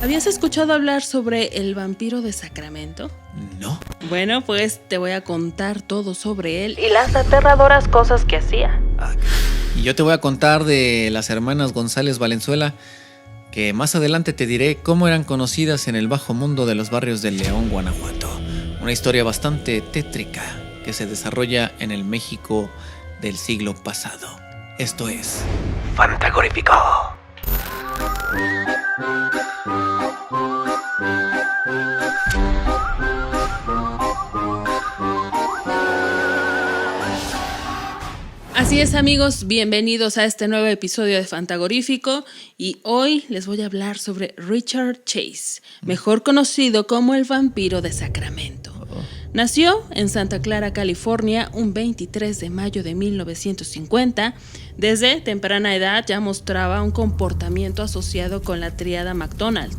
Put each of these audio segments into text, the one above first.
¿Habías escuchado hablar sobre el vampiro de Sacramento? No. Bueno, pues te voy a contar todo sobre él y las aterradoras cosas que hacía. Y yo te voy a contar de las hermanas González Valenzuela, que más adelante te diré cómo eran conocidas en el bajo mundo de los barrios de León, Guanajuato. Una historia bastante tétrica que se desarrolla en el México del siglo pasado. Esto es Fantagorífico. Así es, amigos, bienvenidos a este nuevo episodio de Fantagorífico y hoy les voy a hablar sobre Richard Chase, mejor conocido como el vampiro de Sacramento. Nació en Santa Clara, California, un 23 de mayo de 1950. Desde temprana edad ya mostraba un comportamiento asociado con la tríada McDonald,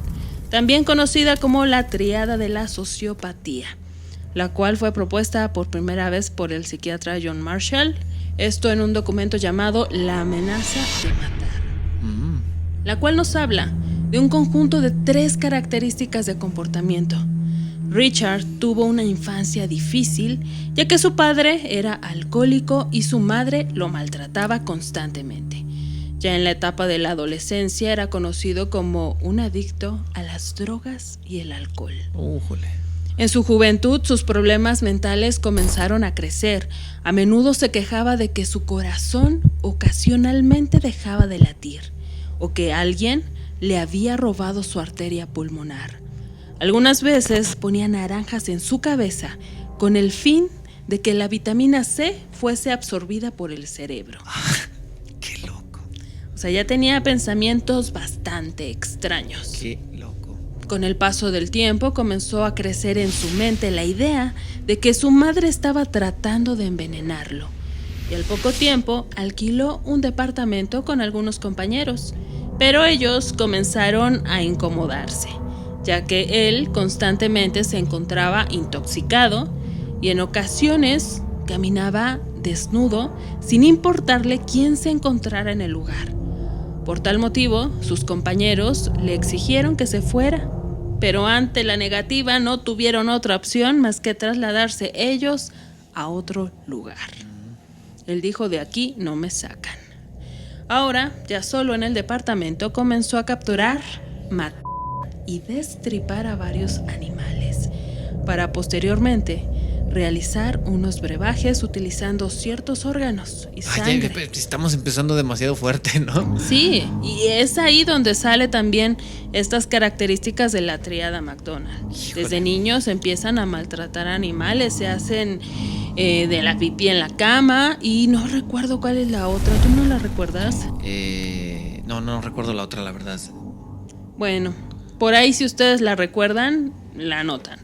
también conocida como la tríada de la sociopatía, la cual fue propuesta por primera vez por el psiquiatra John Marshall, esto en un documento llamado La amenaza de matar, la cual nos habla de un conjunto de 3 características de comportamiento. Richard tuvo una infancia difícil, ya que su padre era alcohólico y su madre lo maltrataba constantemente. Ya en la etapa de la adolescencia era conocido como un adicto a las drogas y el alcohol. En su juventud, sus problemas mentales comenzaron a crecer. A menudo se quejaba de que su corazón ocasionalmente dejaba de latir, o que alguien le había robado su arteria pulmonar. Algunas veces ponía naranjas en su cabeza con el fin de que la vitamina C fuese absorbida por el cerebro. ¡Qué loco! O sea, ya tenía pensamientos bastante extraños. ¡Qué loco! Con el paso del tiempo comenzó a crecer en su mente la idea de que su madre estaba tratando de envenenarlo. Y al poco tiempo alquiló un departamento con algunos compañeros, pero ellos comenzaron a incomodarse, ya que él constantemente se encontraba intoxicado y en ocasiones caminaba desnudo sin importarle quién se encontrara en el lugar. Por tal motivo, sus compañeros le exigieron que se fuera, pero ante la negativa no tuvieron otra opción más que trasladarse ellos a otro lugar. Él dijo: de aquí no me sacan. Ahora, ya solo en el departamento, comenzó a capturar, matar y destripar a varios animales, para posteriormente realizar unos brebajes utilizando ciertos órganos y sangre. Estamos empezando demasiado fuerte, ¿no? Sí, y es ahí donde sale también estas características de la tríada McDonald. Híjole. Desde niños empiezan a maltratar animales, se hacen de la pipí en la cama y no recuerdo cuál es la otra. ¿Tú no la recuerdas? No recuerdo la otra, la verdad. Bueno, por ahí si ustedes la recuerdan, la anotan.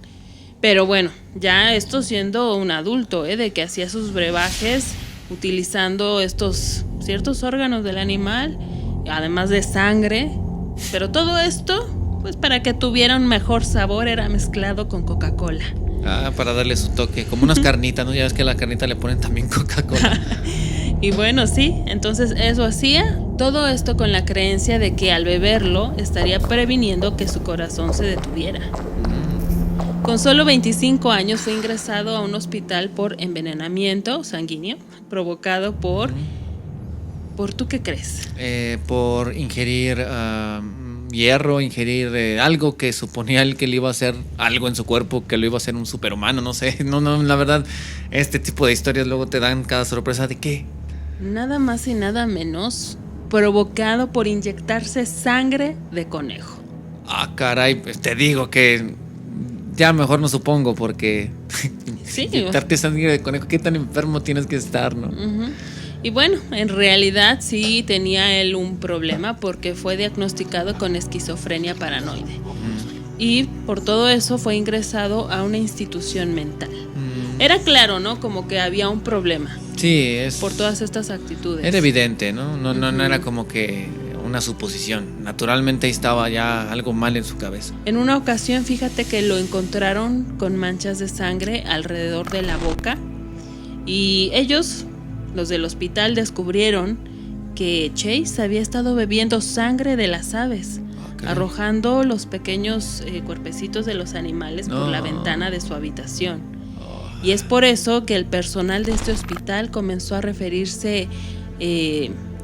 Pero bueno, ya esto siendo un adulto, de que hacía sus brebajes utilizando estos ciertos órganos del animal, además de sangre. Pero todo esto, pues para que tuviera un mejor sabor, era mezclado con Coca-Cola. Para darle su toque, como unas carnitas, ¿no? Ya ves que a la carnita le ponen también Coca-Cola. Y bueno, sí, entonces eso hacía. Todo esto con la creencia de que al beberlo estaría previniendo que su corazón se detuviera. Con solo 25 años fue ingresado a un hospital por envenenamiento sanguíneo provocado por ¿tú qué crees? Por ingerir hierro, ingerir algo que suponía él que le iba a hacer algo en su cuerpo, que lo iba a hacer un superhumano, no sé. No, la verdad, este tipo de historias luego te dan cada sorpresa de qué. Nada más y nada menos provocado por inyectarse sangre de conejo. Caray, pues te digo que ya mejor no supongo, porque sí, inyectarte sangre de conejo, qué tan enfermo tienes que estar, ¿no? Uh-huh. Y bueno, en realidad sí tenía él un problema porque fue diagnosticado con esquizofrenia paranoide. Y por todo eso fue ingresado a una institución mental. Era claro, ¿no? Como que había un problema. Sí, por todas estas actitudes. Era evidente, ¿no? No era como que una suposición. Naturalmente estaba ya algo mal en su cabeza. En una ocasión, fíjate que lo encontraron con manchas de sangre alrededor de la boca y ellos, los del hospital, descubrieron que Chase había estado bebiendo sangre de las aves, arrojando los pequeños cuerpecitos de los animales por la ventana de su habitación. Y es por eso que el personal de este hospital comenzó a referirse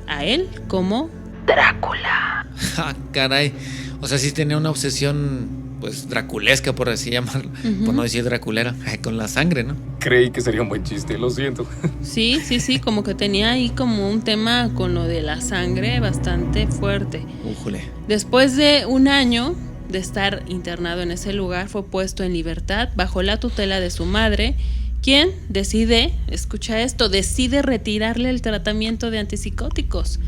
a él como Drácula. Ah, caray. O sea, sí tenía una obsesión, pues, draculesca, por así llamarlo, por no decir draculera, con la sangre, ¿no? Creí que sería un buen chiste, lo siento. Sí, como que tenía ahí como un tema con lo de la sangre bastante fuerte. Újule. Después de un año de estar internado en ese lugar, fue puesto en libertad bajo la tutela de su madre, quien decide retirarle el tratamiento de antipsicóticos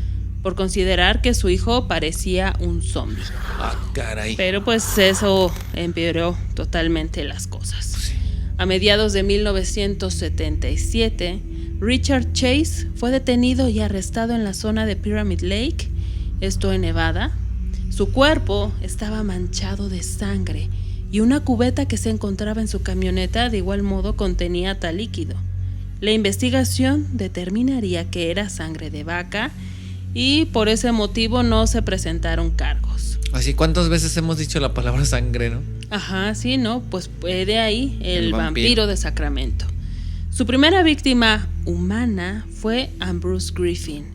por considerar que su hijo parecía un zombie. Ah, caray. Pero pues eso empeoró totalmente las cosas. Sí. A mediados de 1977, Richard Chase fue detenido y arrestado en la zona de Pyramid Lake, esto en Nevada. Su cuerpo estaba manchado de sangre y una cubeta que se encontraba en su camioneta de igual modo contenía tal líquido. La investigación determinaría que era sangre de vaca y por ese motivo no se presentaron cargos. Así, ¿cuántas veces hemos dicho la palabra sangre, no? Ajá, sí, ¿no? Pues de ahí el vampiro de Sacramento. Su primera víctima humana fue Ambrose Griffin,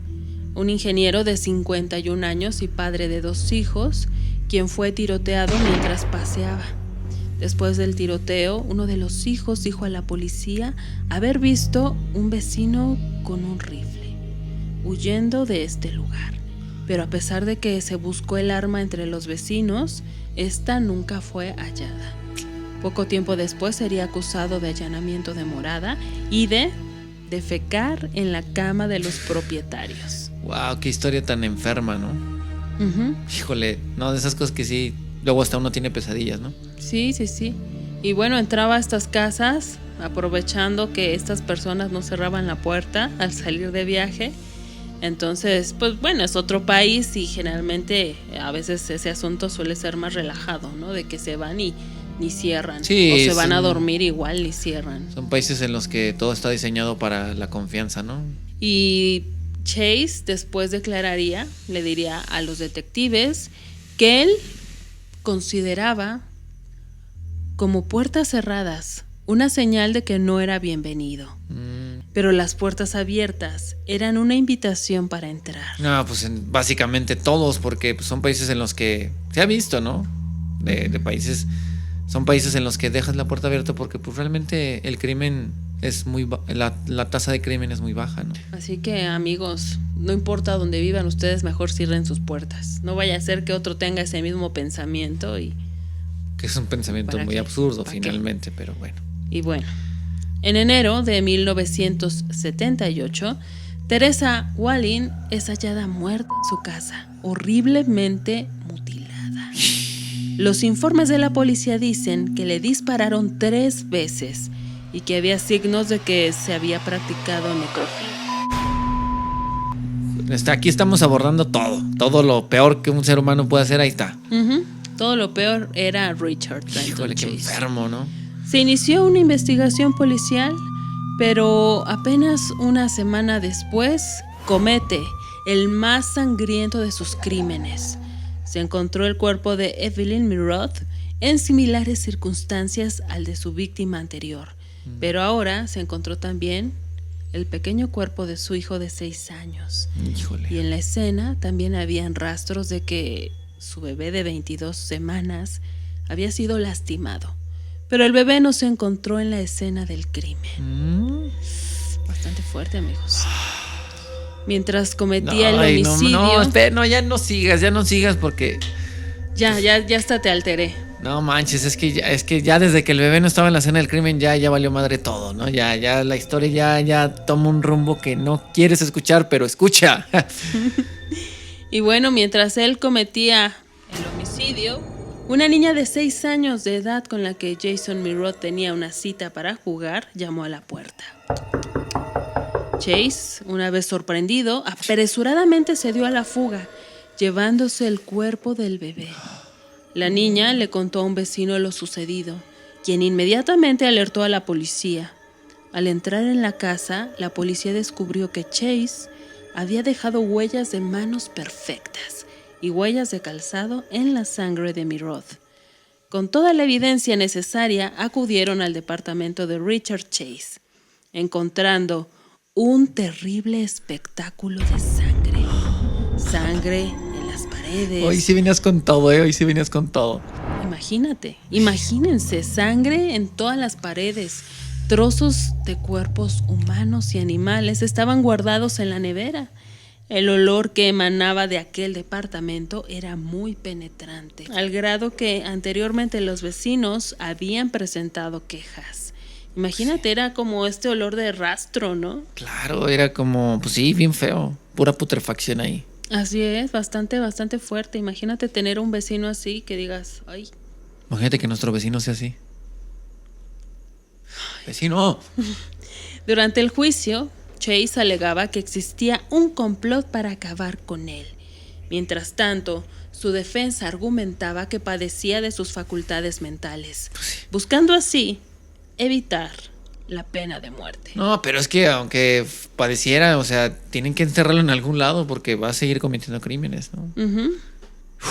un ingeniero de 51 años y padre de 2 hijos, quien fue tiroteado mientras paseaba. Después del tiroteo, uno de los hijos dijo a la policía haber visto un vecino con un rifle huyendo de este lugar, pero a pesar de que se buscó el arma entre los vecinos, esta nunca fue hallada. Poco tiempo después sería acusado de allanamiento de morada y de defecar en la cama de los propietarios. Wow, qué historia tan enferma, ¿no? Uh-huh. Híjole, no, de esas cosas que sí, luego hasta uno tiene pesadillas, ¿no? Sí. Y bueno, entraba a estas casas aprovechando que estas personas no cerraban la puerta al salir de viaje. Entonces, pues bueno, es otro país y generalmente a veces ese asunto suele ser más relajado, ¿no? De que se van y ni cierran. Sí, o se van a dormir igual ni cierran. Son países en los que todo está diseñado para la confianza, ¿no? Y Chase después declararía, le diría a los detectives que él consideraba como puertas cerradas una señal de que no era bienvenido. Pero las puertas abiertas eran una invitación para entrar. No, pues básicamente todos, porque pues, son países en los que se ha visto, ¿no? De países, son países en los que dejas la puerta abierta porque pues realmente el crimen es muy la tasa de crimen es muy baja, ¿no? Así que amigos, no importa dónde vivan ustedes, mejor cierren sus puertas. No vaya a ser que otro tenga ese mismo pensamiento y que es un pensamiento muy absurdo finalmente, pero bueno. Y bueno, en enero de 1978, Teresa Wallin es hallada muerta en su casa, horriblemente mutilada. Los informes de la policía dicen que le dispararon 3 veces y que había signos de que se había practicado necrofilia. Aquí estamos abordando todo lo peor que un ser humano puede hacer, ahí está. Uh-huh. Todo lo peor era Richard Trenton Híjole, Chase. qué enfermo, ¿no? Se inició una investigación policial, pero apenas una semana después comete el más sangriento de sus crímenes. Se encontró el cuerpo de Evelyn Miroth en similares circunstancias al de su víctima anterior, pero ahora se encontró también el pequeño cuerpo de su hijo de 6 años. Híjole. Y en la escena también habían rastros de que su bebé de 22 semanas había sido lastimado. Pero el bebé no se encontró en la escena del crimen. Bastante fuerte, amigos. Mientras cometía el homicidio... ya no sigas porque... Ya hasta te alteré. No manches, es que ya desde que el bebé no estaba en la escena del crimen ya valió madre todo, ¿no? Ya la historia ya toma un rumbo que no quieres escuchar, pero escucha. Y bueno, mientras él cometía el homicidio, una niña de 6 años de edad con la que Jason Miroth tenía una cita para jugar llamó a la puerta. Chase, una vez sorprendido, apresuradamente se dio a la fuga, llevándose el cuerpo del bebé. La niña le contó a un vecino lo sucedido, quien inmediatamente alertó a la policía. Al entrar en la casa, la policía descubrió que Chase había dejado huellas de manos perfectas y huellas de calzado en la sangre de Mirod. Con toda la evidencia necesaria, acudieron al departamento de Richard Chase, encontrando un terrible espectáculo de sangre. Sangre en las paredes. Hoy sí venías con todo, hoy sí venías con todo. Imagínense, sangre en todas las paredes. Trozos de cuerpos humanos y animales estaban guardados en la nevera. El olor que emanaba de aquel departamento era muy penetrante, al grado que anteriormente los vecinos habían presentado quejas. Imagínate, era como este olor de rastro, ¿no? Claro, era como, pues sí, bien feo. Pura putrefacción ahí. Así es, bastante fuerte. Imagínate tener un vecino así que digas, ay. Imagínate que nuestro vecino sea así. ¡Vecino! Durante el juicio, Chase alegaba que existía un complot para acabar con él. Mientras tanto, su defensa argumentaba que padecía de sus facultades mentales, buscando así evitar la pena de muerte. No, pero es que aunque padeciera, o sea, tienen que encerrarlo en algún lado porque va a seguir cometiendo crímenes, ¿no?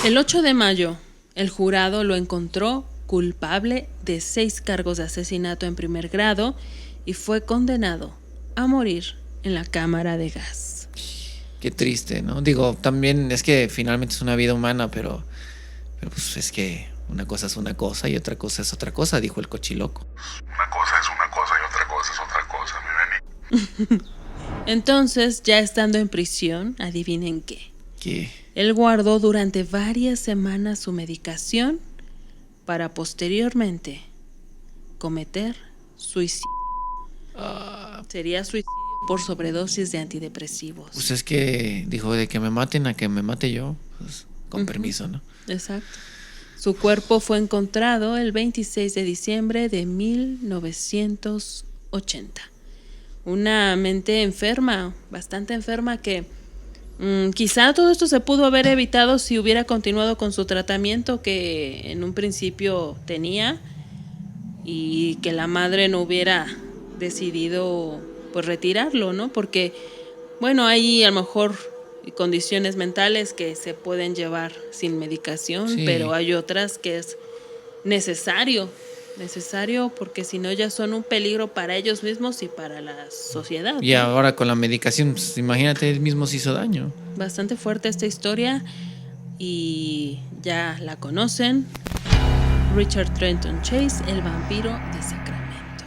El 8 de mayo, el jurado lo encontró culpable de 6 cargos de asesinato en primer grado y fue condenado a morir en la cámara de gas. Qué triste, ¿no? Digo, también es que finalmente es una vida humana, pero pues es que una cosa es una cosa y otra cosa es otra cosa, dijo el cochiloco. Una cosa es una cosa y otra cosa es otra cosa, mi Benny. Entonces, ya estando en prisión, adivinen qué. ¿Qué? Él guardó durante varias semanas su medicación para posteriormente cometer suicidio. Sería suicidio por sobredosis de antidepresivos. Pues es que dijo de que me maten a que me mate yo, pues con permiso, ¿no? Exacto. Su cuerpo fue encontrado el 26 de diciembre de 1980. Una mente enferma, bastante enferma, que quizá todo esto se pudo haber evitado si hubiera continuado con su tratamiento que en un principio tenía y que la madre no hubiera decidido pues retirarlo, ¿no? Porque, bueno, hay a lo mejor condiciones mentales que se pueden llevar sin medicación, sí, pero hay otras que es necesario porque si no ya son un peligro para ellos mismos y para la sociedad. Y ahora con la medicación, pues, imagínate, él mismo se hizo daño. Bastante fuerte esta historia y ya la conocen. Richard Trenton Chase, el vampiro de Sacramento.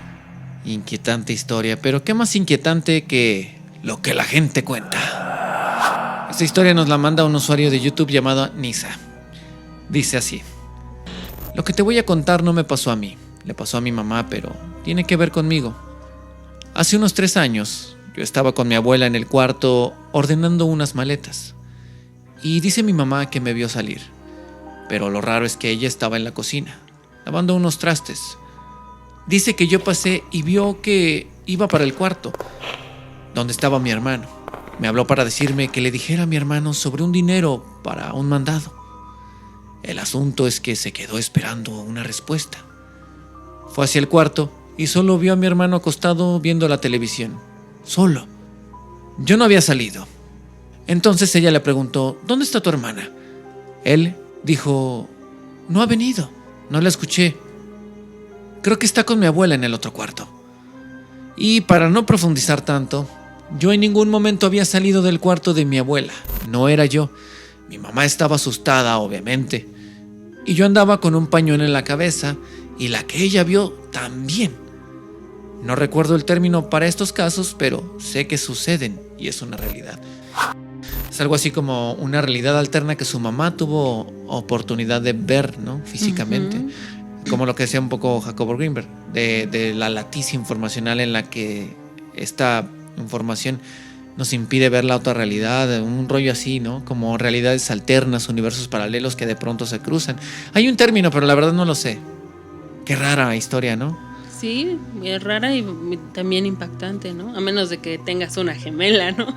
Inquietante historia, pero qué más inquietante que lo que la gente cuenta. Esta historia nos la manda un usuario de YouTube llamado Nisa. Dice así: lo que te voy a contar no me pasó a mí, le pasó a mi mamá, pero tiene que ver conmigo. Hace unos 3 años, yo estaba con mi abuela en el cuarto ordenando unas maletas. Y dice mi mamá que me vio salir, pero lo raro es que ella estaba en la cocina, lavando unos trastes. Dice que yo pasé y vio que iba para el cuarto, donde estaba mi hermano. Me habló para decirme que le dijera a mi hermano sobre un dinero para un mandado. El asunto es que se quedó esperando una respuesta. Fue hacia el cuarto y solo vio a mi hermano acostado viendo la televisión. Solo. Yo no había salido. Entonces ella le preguntó: ¿dónde está tu hermana? Él dijo: no ha venido, no la escuché. Creo que está con mi abuela en el otro cuarto. Y para no profundizar tanto, yo en ningún momento había salido del cuarto de mi abuela. No era yo. Mi mamá estaba asustada, obviamente. Y yo andaba con un pañuelo en la cabeza y la que ella vio también. No recuerdo el término para estos casos, pero sé que suceden y es una realidad. Es algo así como una realidad alterna que su mamá tuvo oportunidad de ver, ¿no? Físicamente. Como lo que decía un poco Jacobo Greenberg, de la laticia informacional en la que esta información nos impide ver la otra realidad, un rollo así, ¿no? Como realidades alternas, universos paralelos que de pronto se cruzan. Hay un término, pero la verdad no lo sé. Qué rara historia, ¿no? Sí, es rara y también impactante, ¿no? A menos de que tengas una gemela, ¿no?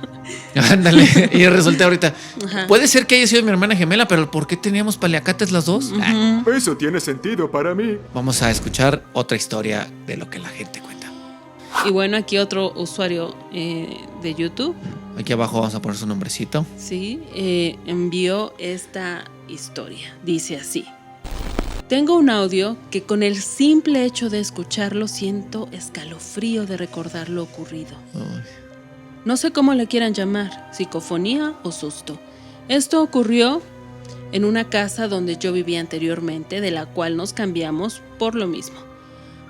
Ándale, y resulta ahorita. Ajá. Puede ser que haya sido mi hermana gemela, pero ¿por qué teníamos paliacates las dos? Eso tiene sentido para mí. Vamos a escuchar otra historia de lo que la gente cuenta. Y bueno, aquí otro usuario de YouTube, Aquí abajo vamos a poner su nombrecito. sí, envió esta historia. Dice así: tengo un audio que con el simple hecho de escucharlo siento escalofrío de recordar lo ocurrido. Uy. No sé cómo le quieran llamar, psicofonía o susto. Esto ocurrió en una casa donde yo vivía anteriormente, de la cual nos cambiamos por lo mismo.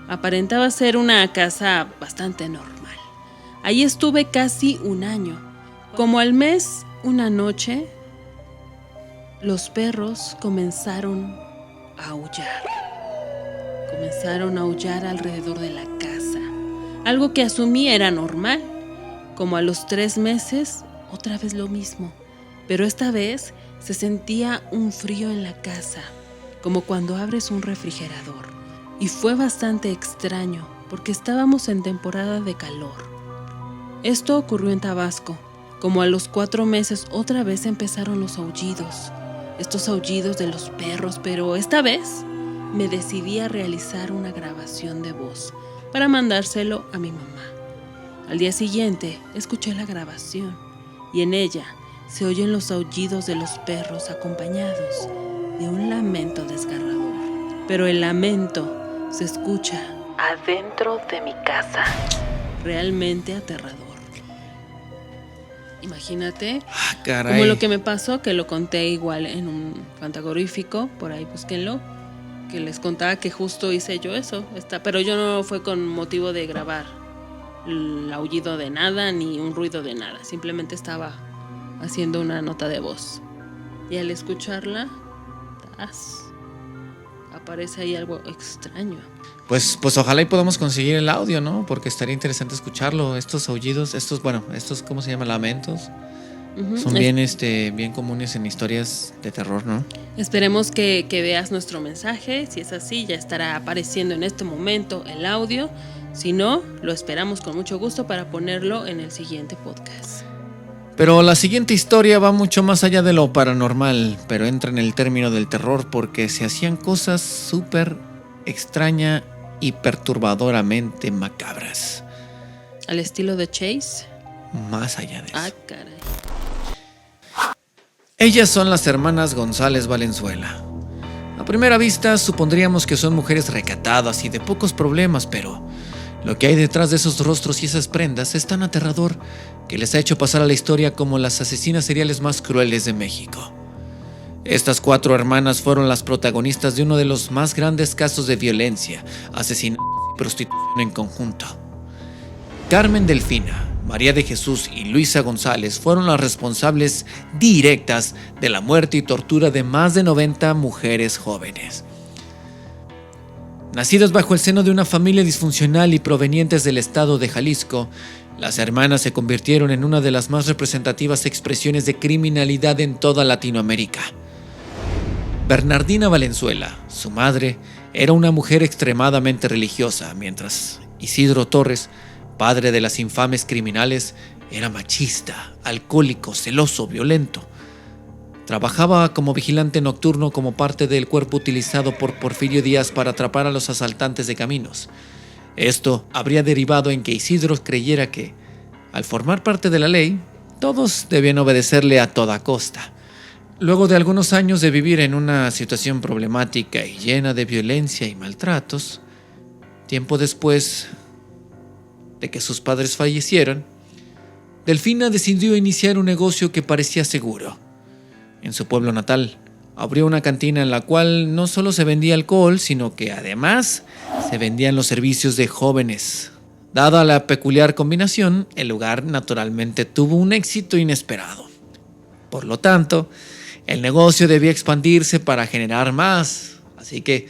Aparentaba ser una casa bastante normal. Allí estuve casi un año. Como al mes, una noche, los perros comenzaron a aullar. Comenzaron a aullar alrededor de la casa. Algo que asumí era normal. Como a los 3 meses, otra vez lo mismo. Pero esta vez se sentía un frío en la casa, como cuando abres un refrigerador. Y fue bastante extraño, porque estábamos en temporada de calor. Esto ocurrió en Tabasco. Como a los 4 meses otra vez empezaron los aullidos. Estos aullidos de los perros, pero esta vez me decidí a realizar una grabación de voz para mandárselo a mi mamá. Al día siguiente escuché la grabación y en ella se oyen los aullidos de los perros acompañados de un lamento desgarrador. Pero el lamento se escucha adentro de mi casa. Realmente aterrador. Imagínate, Caray. como lo que me pasó, que lo conté igual en un fantagorífico, por ahí búsquenlo, que les contaba que justo hice yo eso, pero yo no fue con motivo de grabar el aullido de nada ni un ruido de nada, simplemente estaba haciendo una nota de voz. Y al escucharla, aparece ahí algo extraño. Pues ojalá y podamos conseguir el audio, ¿no? Porque estaría interesante escucharlo. Estos aullidos, estos, ¿cómo se llama? Lamentos. Son bien comunes en historias de terror, ¿no? Esperemos que veas nuestro mensaje. Si es así, ya estará apareciendo en este momento el audio. Si no, lo esperamos con mucho gusto para ponerlo en el siguiente podcast. Pero la siguiente historia va mucho más allá de lo paranormal, pero entra en el término del terror porque se hacían cosas súper extrañas y perturbadoramente macabras. ¿Al estilo de Chase? Más allá de eso. Ah, caray. Ellas son las hermanas González Valenzuela. A primera vista supondríamos que son mujeres recatadas y de pocos problemas, pero lo que hay detrás de esos rostros y esas prendas es tan aterrador que les ha hecho pasar a la historia como las asesinas seriales más crueles de México. Estas 4 hermanas fueron las protagonistas de uno de los más grandes casos de violencia, asesinato y prostitución en conjunto. Carmen Delfina, María de Jesús y Luisa González fueron las responsables directas de la muerte y tortura de más de 90 mujeres jóvenes. Nacidas bajo el seno de una familia disfuncional y provenientes del estado de Jalisco, las hermanas se convirtieron en una de las más representativas expresiones de criminalidad en toda Latinoamérica. Bernardina Valenzuela, su madre, era una mujer extremadamente religiosa, mientras Isidro Torres, padre de las infames criminales, era machista, alcohólico, celoso, violento. Trabajaba como vigilante nocturno como parte del cuerpo utilizado por Porfirio Díaz para atrapar a los asaltantes de caminos. Esto habría derivado en que Isidro creyera que, al formar parte de la ley, todos debían obedecerle a toda costa. Luego de algunos años de vivir en una situación problemática y llena de violencia y maltratos, tiempo después de que sus padres fallecieron, Delfina decidió iniciar un negocio que parecía seguro. En su pueblo natal, abrió una cantina en la cual no solo se vendía alcohol, sino que además se vendían los servicios de jóvenes. Dada la peculiar combinación, el lugar naturalmente tuvo un éxito inesperado. Por lo tanto, el negocio debía expandirse para generar más, así que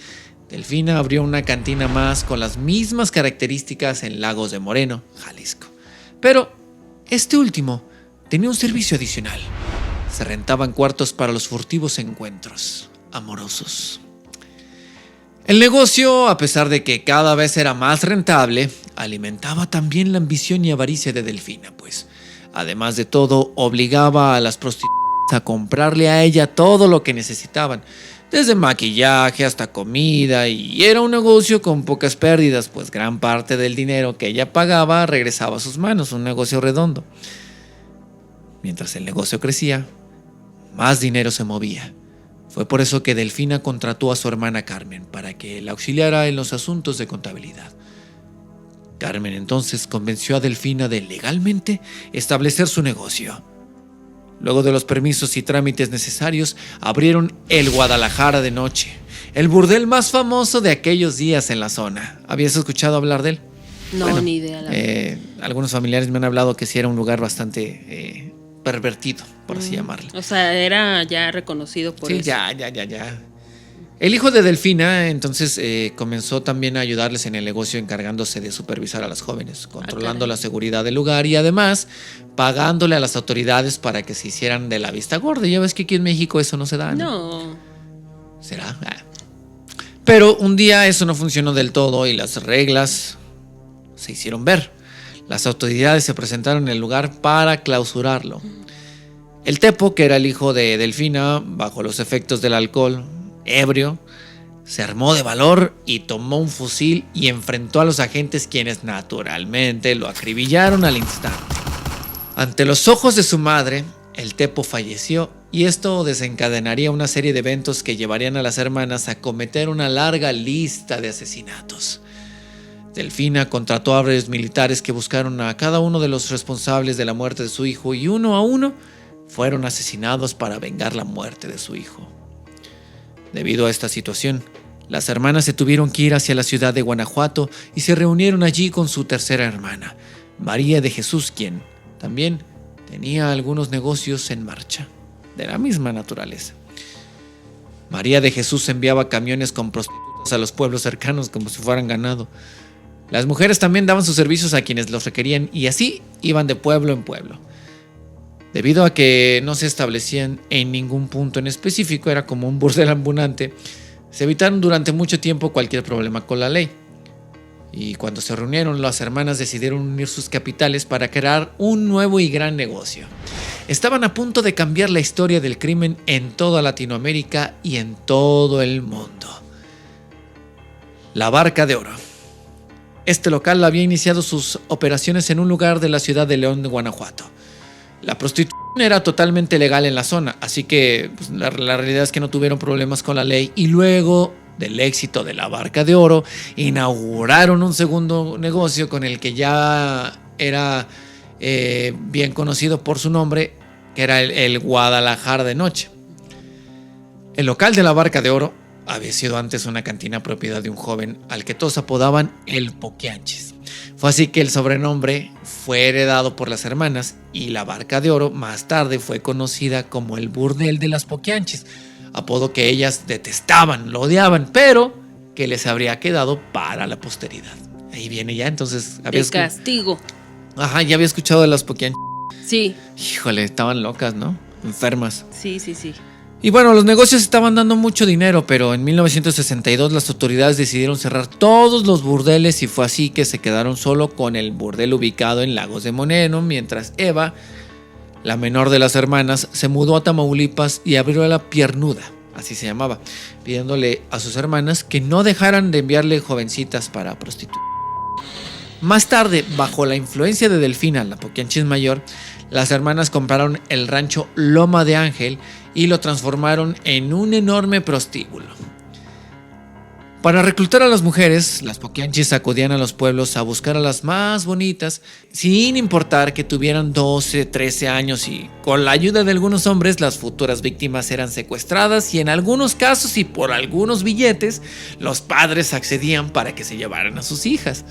Delfina abrió una cantina más con las mismas características en Lagos de Moreno, Jalisco. Pero este último tenía un servicio adicional. Se rentaban cuartos para los furtivos encuentros amorosos. El negocio, a pesar de que cada vez era más rentable, alimentaba también la ambición y avaricia de Delfina, pues, además de todo, obligaba a las prostitutas a comprarle a ella todo lo que necesitaban, desde maquillaje hasta comida, y era un negocio con pocas pérdidas, pues gran parte del dinero que ella pagaba regresaba a sus manos, un negocio redondo. Mientras el negocio crecía, más dinero se movía. Fue por eso que Delfina contrató a su hermana Carmen para que la auxiliara en los asuntos de contabilidad. Carmen entonces convenció a Delfina de legalmente establecer su negocio. Luego de los permisos y trámites necesarios, abrieron el Guadalajara de Noche, el burdel más famoso de aquellos días en la zona. ¿Habías escuchado hablar de él? No, Bueno, ni idea. La verdad. algunos familiares me han hablado que sí era un lugar bastante pervertido, por así llamarlo. O sea, era ya reconocido por Sí, eso. ya. El hijo de Delfina entonces comenzó también a ayudarles en el negocio, encargándose de supervisar a las jóvenes, controlando caray. la seguridad del lugar y además pagándole a las autoridades para que se hicieran de la vista gorda. Ya ves que aquí en México eso no se da, ¿no? No. ¿Será? Pero un día eso no funcionó del todo y las reglas se hicieron ver. Las autoridades se presentaron en el lugar para clausurarlo. El Tepo, que era el hijo de Delfina, bajo los efectos del alcohol, ebrio, se armó de valor y tomó un fusil y enfrentó a los agentes, quienes naturalmente lo acribillaron al instante. Ante los ojos de su madre, el Tepo falleció y esto desencadenaría una serie de eventos que llevarían a las hermanas a cometer una larga lista de asesinatos. Delfina contrató a varios militares que buscaron a cada uno de los responsables de la muerte de su hijo y uno a uno fueron asesinados para vengar la muerte de su hijo. Debido a esta situación, las hermanas se tuvieron que ir hacia la ciudad de Guanajuato y se reunieron allí con su tercera hermana, María de Jesús, quien también tenía algunos negocios en marcha, de la misma naturaleza. María de Jesús enviaba camiones con prostitutas a los pueblos cercanos como si fueran ganado. Las mujeres también daban sus servicios a quienes los requerían y así iban de pueblo en pueblo. Debido a que no se establecían en ningún punto en específico, era como un burdel ambulante, se evitaron durante mucho tiempo cualquier problema con la ley. Y cuando se reunieron, las hermanas decidieron unir sus capitales para crear un nuevo y gran negocio. Estaban a punto de cambiar la historia del crimen en toda Latinoamérica y en todo el mundo. La Barca de Oro. Este local había iniciado sus operaciones en un lugar de la ciudad de León de Guanajuato. La prostitución era totalmente legal en la zona, así que pues, la realidad es que no tuvieron problemas con la ley y luego del éxito de la Barca de Oro inauguraron un segundo negocio con el que ya era bien conocido por su nombre, que era el Guadalajara de Noche. El local de la Barca de Oro había sido antes una cantina propiedad de un joven al que todos apodaban el Poquianchis. Fue así que el sobrenombre fue heredado por las hermanas y la Barca de Oro más tarde fue conocida como el Burdel de las Poquianchis, apodo que ellas detestaban, lo odiaban, pero que les habría quedado para la posteridad. Ahí viene ya, entonces... De castigo. Ajá, ya había escuchado de las Poquianchis. Sí. Híjole, estaban locas, ¿no? Enfermas. Sí. Y bueno, los negocios estaban dando mucho dinero, pero en 1962 las autoridades decidieron cerrar todos los burdeles y fue así que se quedaron solo con el burdel ubicado en Lagos de Moreno, mientras Eva, la menor de las hermanas, se mudó a Tamaulipas y abrió la Piernuda, así se llamaba, pidiéndole a sus hermanas que no dejaran de enviarle jovencitas para prostituir. Más tarde, bajo la influencia de Delfina, la Poquianchis mayor, las hermanas compraron el rancho Loma de Ángel y lo transformaron en un enorme prostíbulo. Para reclutar a las mujeres, las Poquianchis acudían a los pueblos a buscar a las más bonitas, sin importar que tuvieran 12, 13 años, y con la ayuda de algunos hombres, las futuras víctimas eran secuestradas y en algunos casos y por algunos billetes, los padres accedían para que se llevaran a sus hijas.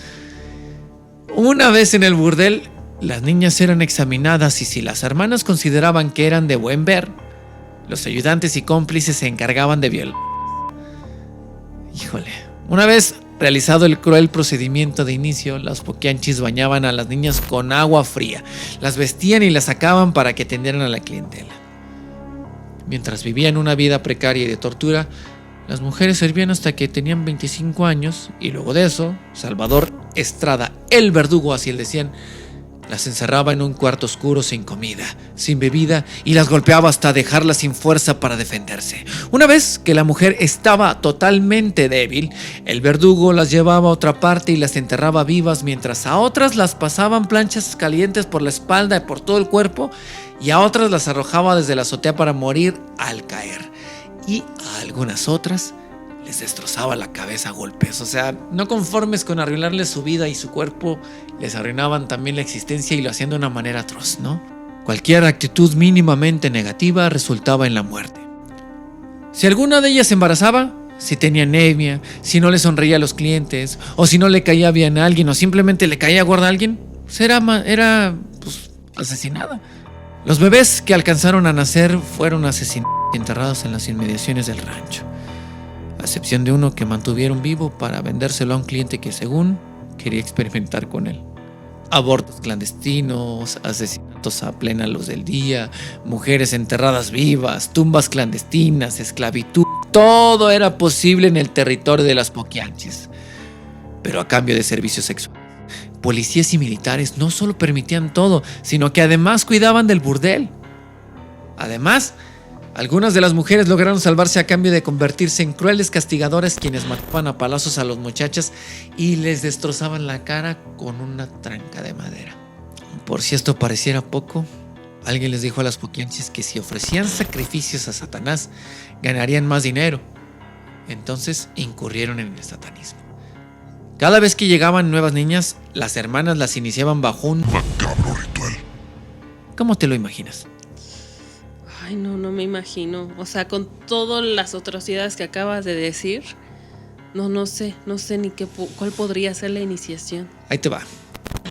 Una vez en el burdel, las niñas eran examinadas y si las hermanas consideraban que eran de buen ver, los ayudantes y cómplices se encargaban de violar. Híjole. Una vez realizado el cruel procedimiento de inicio, las Poquianchis bañaban a las niñas con agua fría, las vestían y las sacaban para que atendieran a la clientela. Mientras vivían una vida precaria y de tortura, las mujeres servían hasta que tenían 25 años y luego de eso, Salvador Estrada, el verdugo, así le decían, Las encerraba en un cuarto oscuro sin comida, sin bebida y las golpeaba hasta dejarlas sin fuerza para defenderse. Una vez que la mujer estaba totalmente débil, el verdugo las llevaba a otra parte y las enterraba vivas, mientras a otras las pasaban planchas calientes por la espalda y por todo el cuerpo, y a otras las arrojaba desde la azotea para morir al caer. Y a algunas otras les destrozaba la cabeza a golpes. O sea, no conformes con arruinarles su vida y su cuerpo, les arruinaban también la existencia y lo hacían de una manera atroz, ¿no? Cualquier actitud mínimamente negativa resultaba en la muerte. Si alguna de ellas se embarazaba, si tenía anemia, si no le sonreía a los clientes, o si no le caía bien a alguien, o simplemente le caía gorda a alguien, pues era asesinada. Los bebés que alcanzaron a nacer fueron asesinados y enterrados en las inmediaciones del rancho, a excepción de uno que mantuvieron vivo para vendérselo a un cliente que, según, quería experimentar con él. Abortos clandestinos, asesinatos a plena luz del día, mujeres enterradas vivas, tumbas clandestinas, esclavitud, todo era posible en el territorio de las Poquianchis, pero a cambio de servicios sexuales. Policías y militares no solo permitían todo, sino que además cuidaban del burdel. Además, algunas de las mujeres lograron salvarse a cambio de convertirse en crueles castigadores, quienes mataban a palazos a las muchachas y les destrozaban la cara con una tranca de madera. Por si esto pareciera poco, alguien les dijo a las Poquianchis que si ofrecían sacrificios a Satanás, ganarían más dinero. Entonces incurrieron en el satanismo. Cada vez que llegaban nuevas niñas, las hermanas las iniciaban bajo un macabro ritual. ¿Cómo te lo imaginas? Ay, no me imagino. O sea, con todas las atrocidades que acabas de decir, no sé ni cuál podría ser la iniciación. Ahí te va.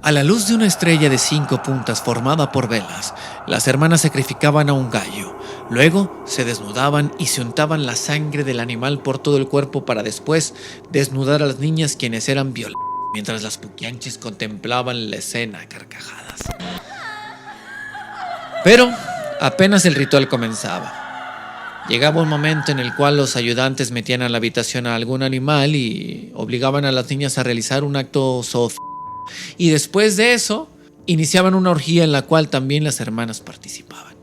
A la luz de una estrella de 5 puntas formada por velas, las hermanas sacrificaban a un gallo. Luego se desnudaban y se untaban la sangre del animal por todo el cuerpo para después desnudar a las niñas, quienes eran violadas, mientras las Poquianchis contemplaban la escena a carcajadas. Pero apenas el ritual comenzaba, llegaba un momento en el cual los ayudantes metían a la habitación a algún animal y obligaban a las niñas a realizar un acto zoofílico. Y después de eso, iniciaban una orgía en la cual también las hermanas participaban.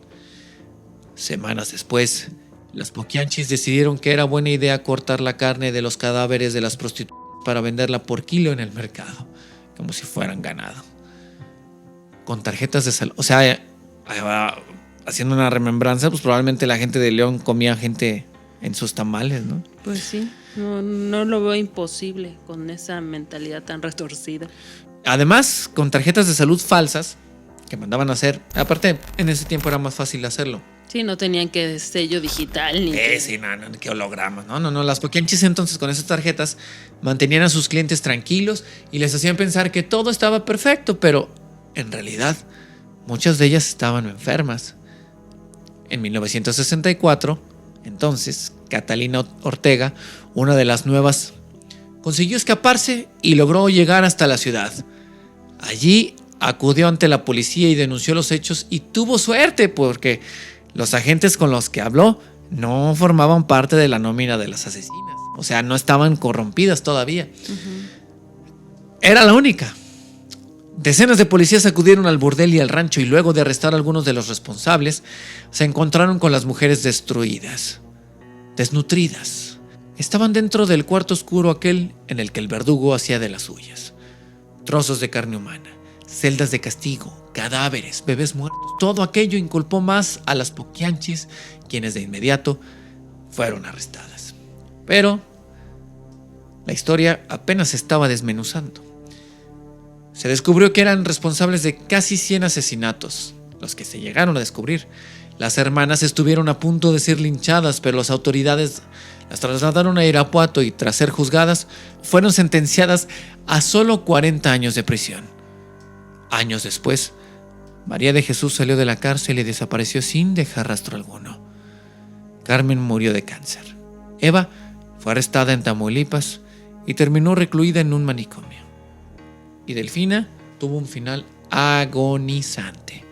Semanas después, las Poquianchis decidieron que era buena idea cortar la carne de los cadáveres de las prostitutas para venderla por kilo en el mercado, como si fueran ganado. Con tarjetas de salud, o sea, haciendo una remembranza, pues probablemente la gente de León comía gente en sus tamales, ¿no? Pues sí, no lo veo imposible con esa mentalidad tan retorcida. Además, con tarjetas de salud falsas que mandaban a hacer. Aparte, en ese tiempo era más fácil hacerlo. Sí, no tenían que sello digital ni Sí, no, que hologramas. No. Las Poquianchis entonces con esas tarjetas mantenían a sus clientes tranquilos y les hacían pensar que todo estaba perfecto, pero en realidad muchas de ellas estaban enfermas. En 1964, entonces, Catalina Ortega, una de las nuevas, consiguió escaparse y logró llegar hasta la ciudad. Allí acudió ante la policía y denunció los hechos y tuvo suerte porque los agentes con los que habló no formaban parte de la nómina de las asesinas. O sea, no estaban corrompidas todavía. Era la única. Decenas de policías acudieron al burdel y al rancho y luego de arrestar a algunos de los responsables, se encontraron con las mujeres destruidas, desnutridas. Estaban dentro del cuarto oscuro aquel en el que el verdugo hacía de las suyas. Trozos de carne humana, celdas de castigo, cadáveres, bebés muertos. Todo aquello inculpó más a las Poquianchis, quienes de inmediato fueron arrestadas. Pero la historia apenas se estaba desmenuzando. Se descubrió que eran responsables de casi 100 asesinatos, los que se llegaron a descubrir. Las hermanas estuvieron a punto de ser linchadas, pero las autoridades las trasladaron a Irapuato y, tras ser juzgadas, fueron sentenciadas a solo 40 años de prisión. Años después, María de Jesús salió de la cárcel y desapareció sin dejar rastro alguno. Carmen murió de cáncer. Eva fue arrestada en Tamaulipas y terminó recluida en un manicomio. Y Delfina tuvo un final agonizante.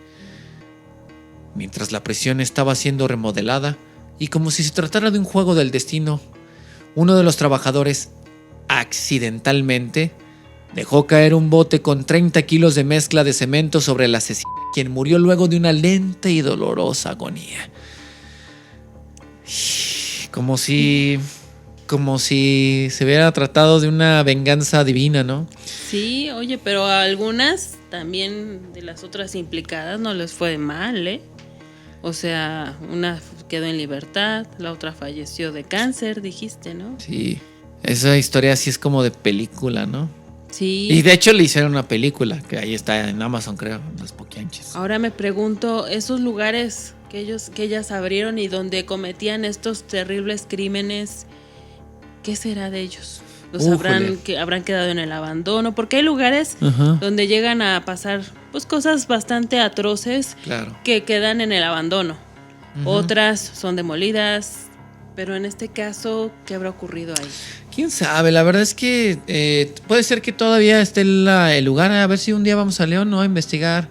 Mientras la prisión estaba siendo remodelada y como si se tratara de un juego del destino, uno de los trabajadores accidentalmente dejó caer un bote con 30 kilos de mezcla de cemento sobre el asesino, quien murió luego de una lenta y dolorosa agonía. Como si se hubiera tratado de una venganza divina, ¿no? Sí, oye, pero a algunas también de las otras implicadas no les fue mal, ¿eh? O sea, una quedó en libertad, la otra falleció de cáncer, dijiste, ¿no? Sí, esa historia sí es como de película, ¿no? Sí. Y de hecho le hicieron una película, que ahí está en Amazon, creo, Los Poquianches. Ahora me pregunto, esos lugares que ellas abrieron y donde cometían estos terribles crímenes, ¿qué será de ellos? ¿Los habrán quedado en el abandono? Porque hay lugares donde llegan a pasar pues cosas bastante atroces, claro, que quedan en el abandono. Otras son demolidas, pero en este caso, ¿qué habrá ocurrido ahí? ¿Quién sabe? La verdad es que puede ser que todavía esté el lugar. A ver si un día vamos a León, ¿no? A investigar.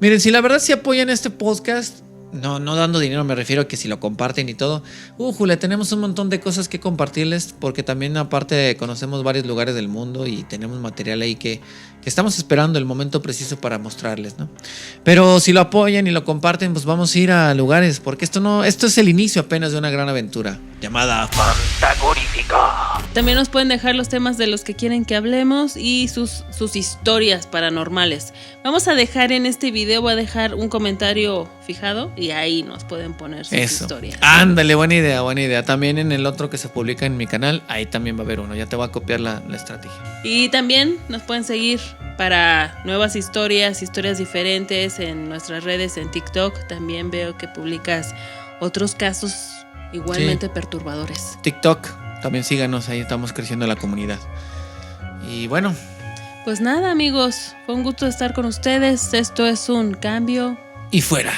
Miren, si la verdad sí apoyan este podcast, no dando dinero, me refiero a que si lo comparten y todo. Jule, tenemos un montón de cosas que compartirles, porque también aparte conocemos varios lugares del mundo y tenemos material ahí que estamos esperando el momento preciso para mostrarles, ¿no? Pero si lo apoyan y lo comparten, pues vamos a ir a lugares, porque esto es el inicio apenas de una gran aventura llamada Fantagorífica. También nos pueden dejar los temas de los que quieren que hablemos y sus historias paranormales. Vamos a dejar en este video, voy a dejar un comentario fijado y ahí nos pueden poner sus historias. Ándale, buena idea. También en el otro que se publica en mi canal, ahí también va a haber uno. Ya te voy a copiar la estrategia. Y también nos pueden seguir para nuevas historias diferentes en nuestras redes, en TikTok. También veo que publicas otros casos igualmente perturbadores. TikTok, también síganos, ahí estamos creciendo la comunidad. Y bueno, pues nada, amigos, fue un gusto estar con ustedes. Esto es Un Cambio y fuera.